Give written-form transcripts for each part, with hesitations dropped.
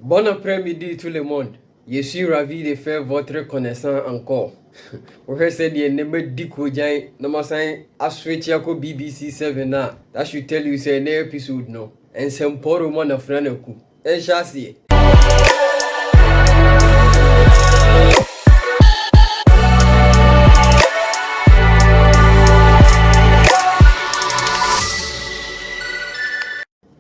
Bon après-midi tout le monde. Je suis ravi de faire votre connaissance encore. Wohwɛ sɛ deɛ nnɛma di kodwan na masan aswitch akɔ BBC 7 a that should tell you say ɛnɛ episode no nsɛmpɔre mu na fra na ku. Ɛnhyɛ aseɛ.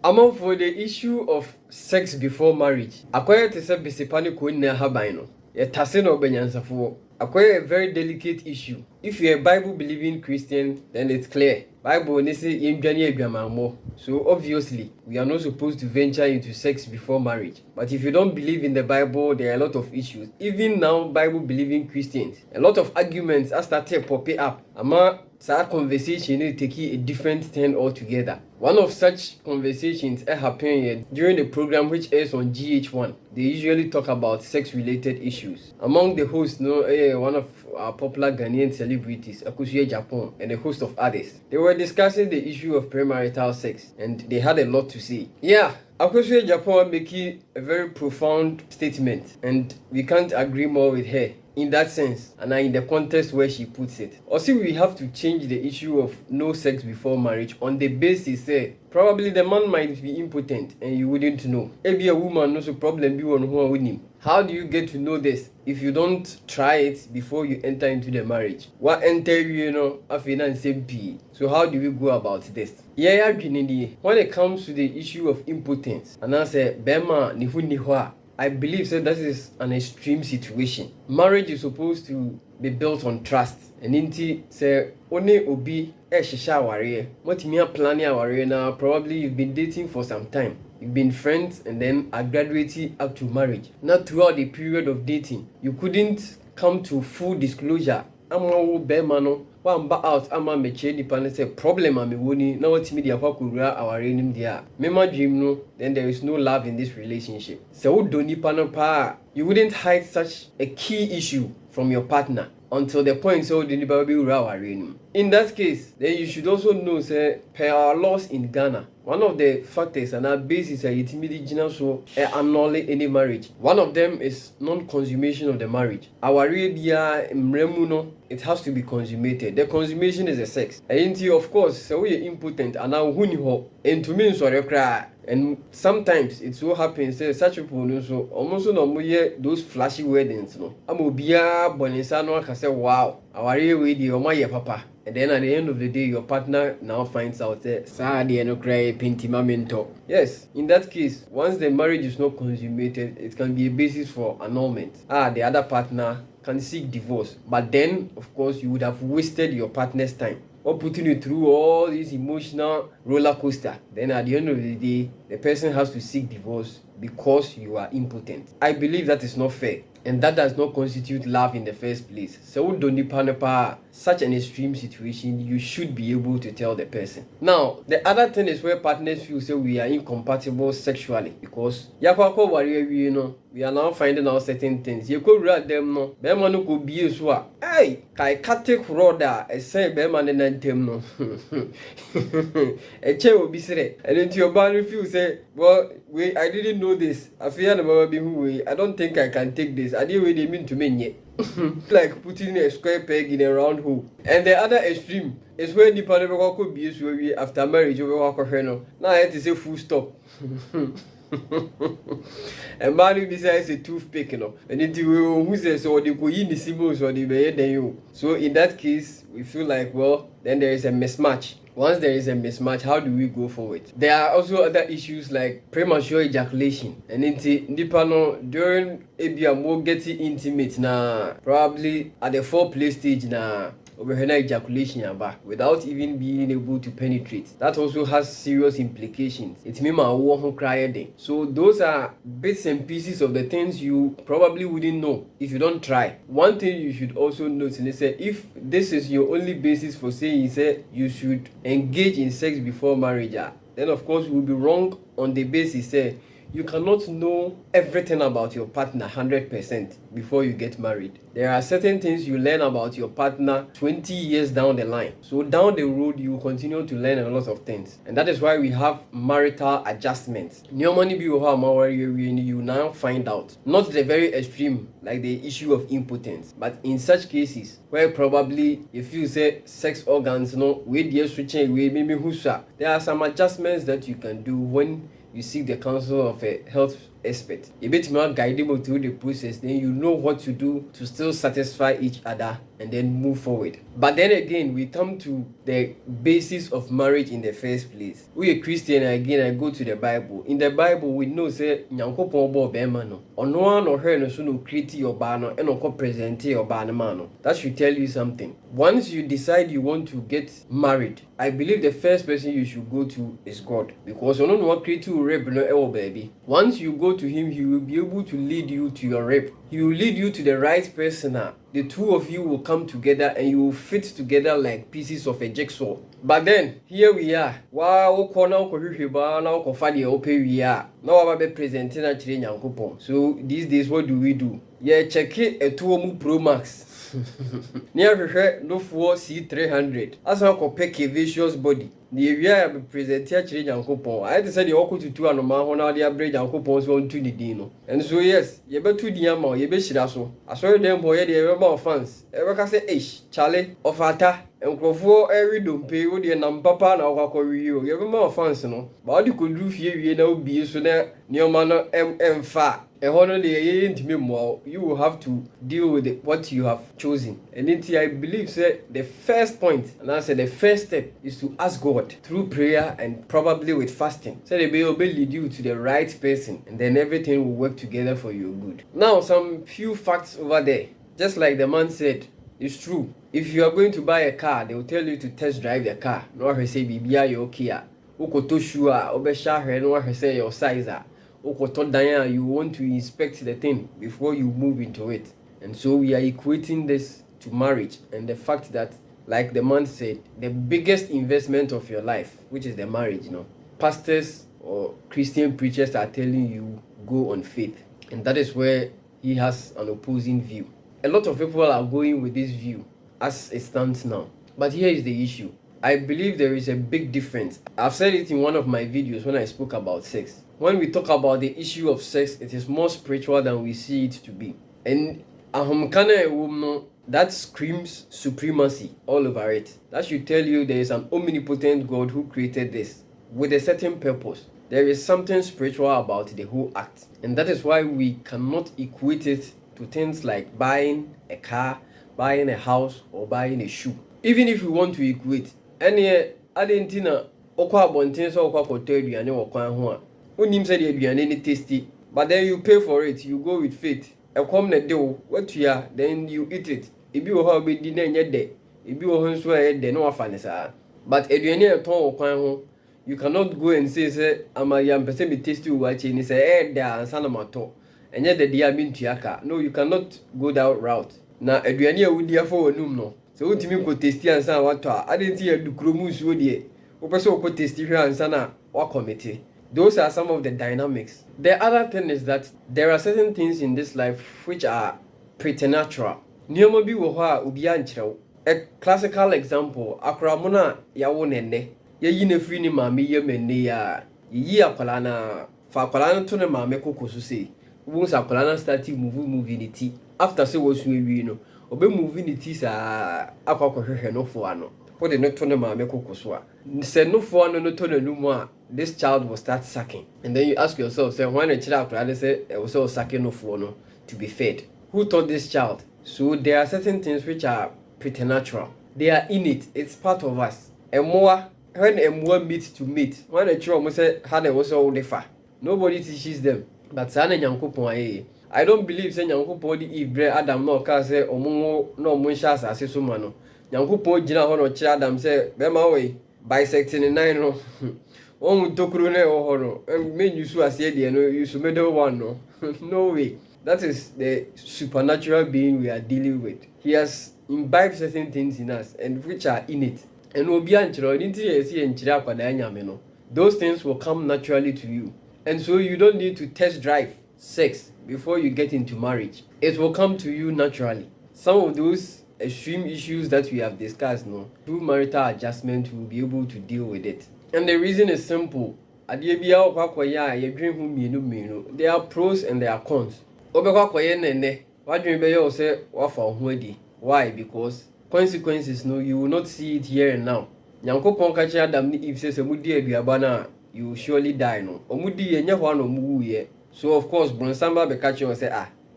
Among for the issue of sex before marriage, akwai te sɛ besepani ko nna haban no. Yɛtase na ɔbɛnyansafo. Akwai a very delicate issue. If you're a Bible believing Christian, then it's clear. Bible ne say yendwane adwamammɔ. So obviously, we are not supposed to venture into sex before marriage. But if you don't believe in the Bible, there are a lot of issues. Even now, Bible believing Christians, a lot of arguments are started popping up. Ama that conversation is taking a different turn altogether. One of such conversations happened during the program which airs on GH1. They usually talk about sex-related issues. Among the hosts, one of our popular Ghanaian celebrities, Akusuye Japan, and a host of others. They were discussing the issue of premarital sex, and they had a lot to say. Yeah, Akusuye Japan making a very profound statement, and we can't agree more with her in that sense, and in the context where she puts it. Also, we have to change the issue of no sex before marriage on the basis that probably the man might be impotent and you wouldn't know. Maybe a woman knows a problem be on who with him. How do you get to know this if you don't try it before you enter into the marriage? What enter you So how do we go about this? Yeah, when it comes to the issue of impotence, and I say Bema ni I believe that is an extreme situation. Marriage is supposed to be built on trust. And inti say only obi shisha warrior. What me planning a warrior now? Probably you've been dating for some time. You've been friends and then are graduating up to marriage. Not throughout the period of dating. You couldn't come to full disclosure. Ama be mano. One back out ama meche nipa ne say problem am woni na watimi dia kwakura aware nim dia me ma dream no, then there is no love in this relationship. So wo do nipa no pa, you wouldn't hide such a key issue from your partner until the point so the nipa be aware nim. In that case, then you should also know say per our laws in Ghana, one of the factors and our basis are yetimi so annul any marriage. One of them is non-consummation of the marriage. Our bia mremu no, it has to be consummated. The consummation is the sex. And of course, so we are impotent and now huni ho. And to me, sorry, cry. And sometimes it so happens that such people no so almost no those flashy weddings no. Amobia bonisa no can say wow, our we the omaye papa. And then at the end of the day, your partner now finds out that yes, in that case, once the marriage is not consummated, it can be a basis for annulment. The other partner can seek divorce. But then, of course, you would have wasted your partner's time or putting you through all this emotional roller coaster. Then at the end of the day, the person has to seek divorce because you are impotent. I believe that is not fair. And that does not constitute love in the first place. So such an extreme situation, you should be able to tell the person. Now, the other thing is where partners feel say we are incompatible sexually because we are now finding out certain things. You could read them no, bema no could be so. Hey, kai katek roda, I say bema ne them no. A chair will be said, and into your body feel say, well, I didn't know this. I fear the mama be who I don't think I can take this. I didn't really mean to mean yet. Like putting a square peg in a round hole. And the other extreme is when the partner could be so after marriage over walk of now I had to say full stop. And man besides a toothpick, and it will who says so the coin is symbols or the bed you. So in that case, we feel like well, then there is a mismatch. Once there is a mismatch, how do we go forward? There are also other issues like premature ejaculation. And during a more getting intimate na probably at the foreplay stage na ejaculation without even being able to penetrate. That also has serious implications. It means my won't cry. So those are bits and pieces of the things you probably wouldn't know if you don't try. One thing you should also note is that if this is your only basis for saying you should engage in sex before marriage, then of course you will be wrong on the basis you cannot know everything about your partner 100% before you get married. There are certain things you learn about your partner 20 years down the line. So down the road, you will continue to learn a lot of things. And that is why we have marital adjustments. You now find out. Not the very extreme, like the issue of impotence, but in such cases where probably if you say sex organs, switching, there are some adjustments that you can do when you seek the counsel of a health expert. A bit more guide them through the process, then you know what to do to still satisfy each other and then move forward. But then again, we come to the basis of marriage in the first place. We are Christian, again I go to the Bible. In the Bible, we know say Nyankopon bo bema no. Ono an ohwe no so no create your ba no and onko present your ba no ma no. That should tell you something. Once you decide you want to get married, I believe the first person you should go to is God, because ono no create you rape no ewo baby. Once you go to him, he will be able to lead you to your rape. He will lead you to the right person. The two of you will come together and you will fit together like pieces of a jigsaw. But then here we are. Wow, so these days what do? Yeah, check it a 2 Pro Max. Near no 4 C300. As I compare Vicious body. The area be present here Yankopon. I had said the awkward to 2 and a man on the average Yankopons on to the dino. And so yes, you bet to the amount, you bet shirasso. I saw them boy the ever fans. Ever can say ish, Charlie, of Ata, and Crofo every don't pay with the papa and our you. You ever more fans, no? But you could do here, you know, be so near manner M fat. And you will have to deal with what you have chosen. And I believe say the first point, and I said the first step is to ask God through prayer and probably with fasting. So they will lead you to the right person, and then everything will work together for your good. Now, some few facts over there. Just like the man said, it's true. If you are going to buy a car, they will tell you to test drive the car. No one say bibia you okay. Ukoto shua, obesha her, no one say your size. You want to inspect the thing before you move into it. And so we are equating this to marriage and the fact that, like the man said, the biggest investment of your life, which is the marriage, pastors or Christian preachers are telling you go on faith, and that is where he has an opposing view. A lot of people are going with this view as it stands now, but here is the issue. I believe there is a big difference. I've said it in one of my videos when I spoke about sex. When we talk about the issue of sex, it is more spiritual than we see it to be. And that screams supremacy all over it. That should tell you there is an omnipotent God who created this with a certain purpose. There is something spiritual about the whole act. And that is why we cannot equate it to things like buying a car, buying a house, or buying a shoe. Even if we want to equate, any adentina okwa bontin so okwa koto aduane wo kwan ho a onim say the aduane ni tasty, but then you pay for it, you go with faith. E come na de wo watua, then you eat it. Ebi wo ha obedi na enye de, ebi wo ho nso e de na wafa ne saa. But aduane e ton wo kwan ho, you cannot go and say amayam pese be tasty wo achi ni say de ansa na mato. Enye de dia mi ntuaka. No, you cannot go that route. Na aduane a wodi afọ wonum no. So ultimi ko tasty ansa wato a adenti ya dukromu nsuo de wo pese ko tasty hwe ansa na wa committee. Those are some of the dynamics. The other thing is that there are certain things in this life which are preternatural. Niyoma bi wo ho a obi ankyerɛw. A classical example, akramona ya wo nenne. Ye yi na free ni maame ye menne ya. Yi akwala na fa akwala no to ne maame kokoso sei. Wo sa akwala na start move ni ti. After say wo su ewi no, obe move ni ti sa akwakohwehwe no fo ano. What the not to maame kokoso a. Se no fo ano no to na numu a, this child will start sucking. And then you ask yourself, say, when a child say was so sucking no for no to be fed. Who taught this child? So there are certain things which are preternatural. They are innate. It's part of us. And more when a more meet to meet. When a child must say how they was all differ. Nobody teaches them. But sana nyankopon I don't believe say nyankopon di Ibre Adam no ka say omo no mo nsha asase so ma no. Nyankopon gina ho no kira Adam say be ma we bisecting 9 no. Oh, tokuro ne ohoro. Men you so as ye no, you so middle one no. No way. That is the supernatural being we are dealing with. He has imbibed certain things in us and which are innate. And obi anchiro, didn't you see enchira kwada nyame no. Those things will come naturally to you. And so you don't need to test drive sex before you get into marriage. It will come to you naturally. Some of those extreme issues that we have discussed, no, through marital adjustment, we will be able to deal with it. And the reason is simple. There are pros and there are cons. Why? Because consequences, no, you will not see it here and now. Nyankopon ka kire Adam ne Eve say mudi aduaba na you will surely die no. Omudi ye nya ho na omuwu ye. So of course bronsamba be ka kire say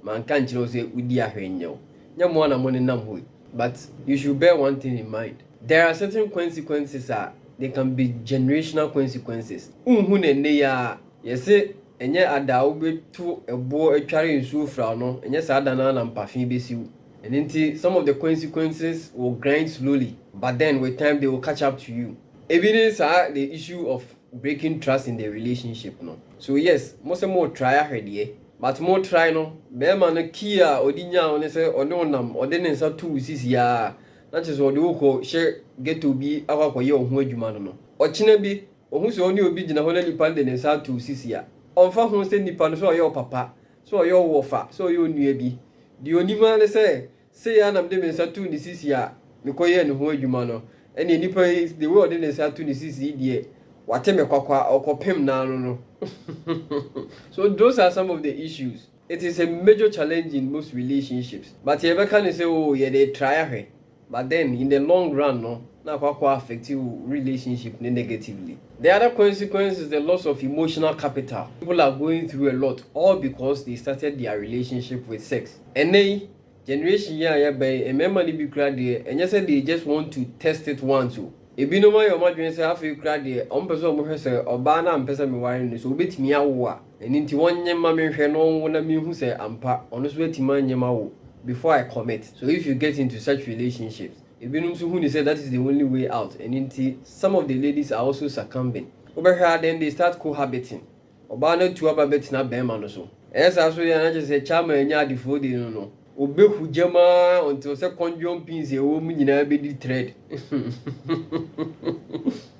man kan kire say udi ahwenye. Nya mo na mo ne nam ho. But you should bear one thing in mind. There are certain consequences they can be generational consequences. Unhu ne ne ya say enye ada wo betu ebo atware nsu fra no enye sa ada na mpafin besiu. And then some of the consequences will grind slowly, but then with time they will catch up to you. Evidence are the issue of breaking trust in the relationship. No? So yes, most more try ahead, but more try no. Be man kia odinya on say ononam ordinance 2 sis ya. That is what you call share get to be our kwa ye ohun adwuma no. Ochine bi ohun se oni obi gina ho na nipa de ne sa 2 sis ya. Onfa ho se nipa no so oyo papa, so oyo wofa, so oyo nua bi. The only man say ya nam de me sa tu ni sisi ya me koye ne ho adwuma no ene nipa the way de ne sa tu ni sisi die wate me kwakwa okopem na no. So those are some of the issues. It is a major challenge in most relationships, but you ever can say oh yeah they try ahe, but then in the long run no na kwakwa affect you relationship negatively. The other consequence is the loss of emotional capital. People are going through a lot, all because they started their relationship with sex. And they generation by a memory be cried there, and yes, they just want to test it once. So if you know my imagine say half you cried there, person say or banner and person me wiring so bit me awa. And into 1 year mammy no one me who say ampa honestly to man yamawo before I commit. So if you get into such relationships, if you know who say that is the only way out, and into some of the ladies are also succumbing. Over here, then they start cohabiting. Obana to about betting up Bema so. As I just say, charmer and yard before they don't know. Obe Hujama until second jump pins a woman in a baby thread.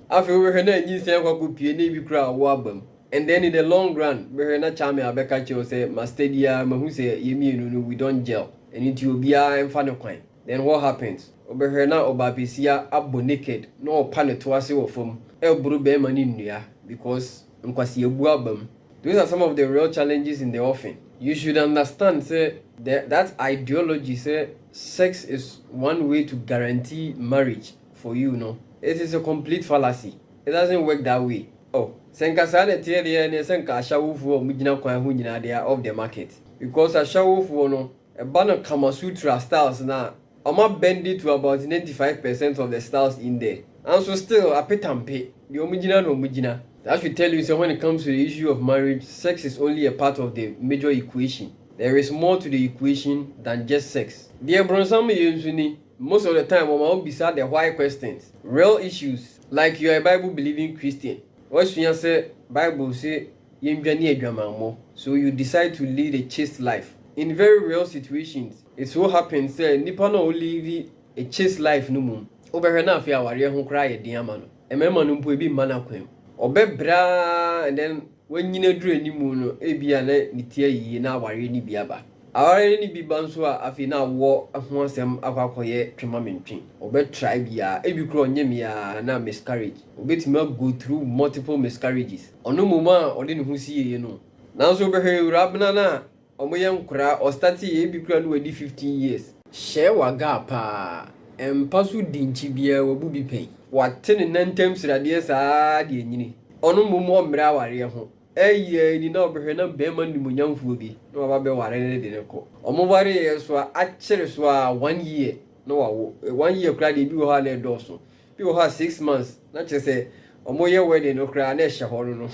After we heard that you say, what could be a navy crowd wabum. And then in the long run, we heard not charming Abekacho say, Mastadia, Mahuse, Yemi, we don't gel. And it will be a infant. Then what happens? Oberhena obapisia abo naked no pane to ase wo fam elburu be mani nnua because nkwasi ebu abam. Those are some of the real challenges in the offing. You should understand say that ideology say sex is one way to guarantee marriage for you no. It is a complete fallacy. It doesn't work that way. Oh, senka sane tie de ne senka ashawufo mugina kwan ho nyina they are off the market because ashawufo no e ba no Kama Sutra styles na I'ma bend it to about 95% of the styles in there. And so still, I pay tampe. The omijina no omijina. That should tell you so when it comes to the issue of marriage, sex is only a part of the major equation. There is more to the equation than just sex. Dear Bronsam Yunzuni, most of the time, I'm all beside the why questions. Real issues, like you are a Bible believing Christian. What you say, Bible say, so you decide to lead a chaste life. In very real situations, it so happens that nipa no live a chaste life no mum. Oberhe na afia ware ho kra ye den ama no. Emema no mpo ebi mana kwam. Obebra and then when nyina duru animu no ebia na nitia yi na ware ni biaba. Aware ni bi banso a afi na wo ho asem akwakoye twema mentwen. Obetry bia ebi kro nyem ya na miscarriage. Obetima go through multiple miscarriages. Ono moma ode ne ho siye no. Nanso oberhe urabna na omoyem kura or start ye bi kura no wedi 15 years. Share waga pa empasu dinchi bia wabu bi pen. Wate ne nantem srade saa de nyini. Ono momo mra ware ho. Eye ni na obehwe na bema ni munyamfuo bi. Na waba be ware ne de ne ko. Omo ware ye so a kire so a 1 year. No wawo. 1 year kura de bi wo ha na doso. Bi wo ha 6 months. Na che say omo ye wedding no kura na ehye ho no.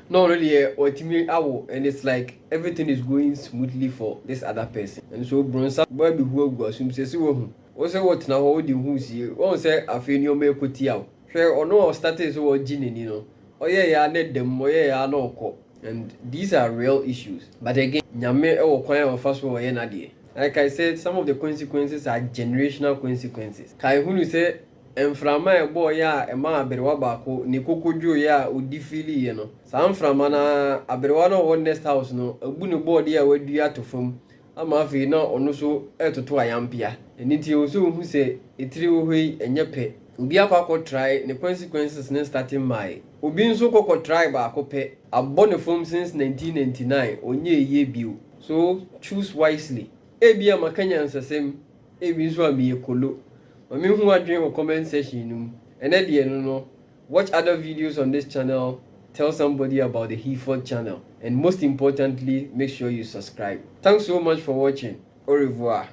No, really, and it's like everything is going smoothly for this other person. And so, Bronsa, boy, be who go assume says, oh, also what now, hold you who see, won't say, I feel your make put you out. Fair or no status or gene, you know. Oh, yeah, I need them, oh, yeah, I know. And these are real issues. But again, Yame or choir or first or like I said, some of the consequences are generational consequences. Kai Hunu say, mframa boy ya ema aberewa baako ne kokodwo ya odi fili ye no saa mframa na aberewa no won next house no abu ne board ya wadua atofam ama afi na ono so etoto ayampia eniti o so hu se etiri wo hoi enye pe obi akwa try ne consequences ne starting my obi nso kokko try baako pe abɔ ne form since 1999 onye eye bio so choose wisely ebia makanya nsasem ebi nso ami ekolo mami hu adwen wo comment section num ene de no watch other videos on this channel, tell somebody about the Heford channel, and most importantly make sure you subscribe. Thanks so much for watching. Au revoir.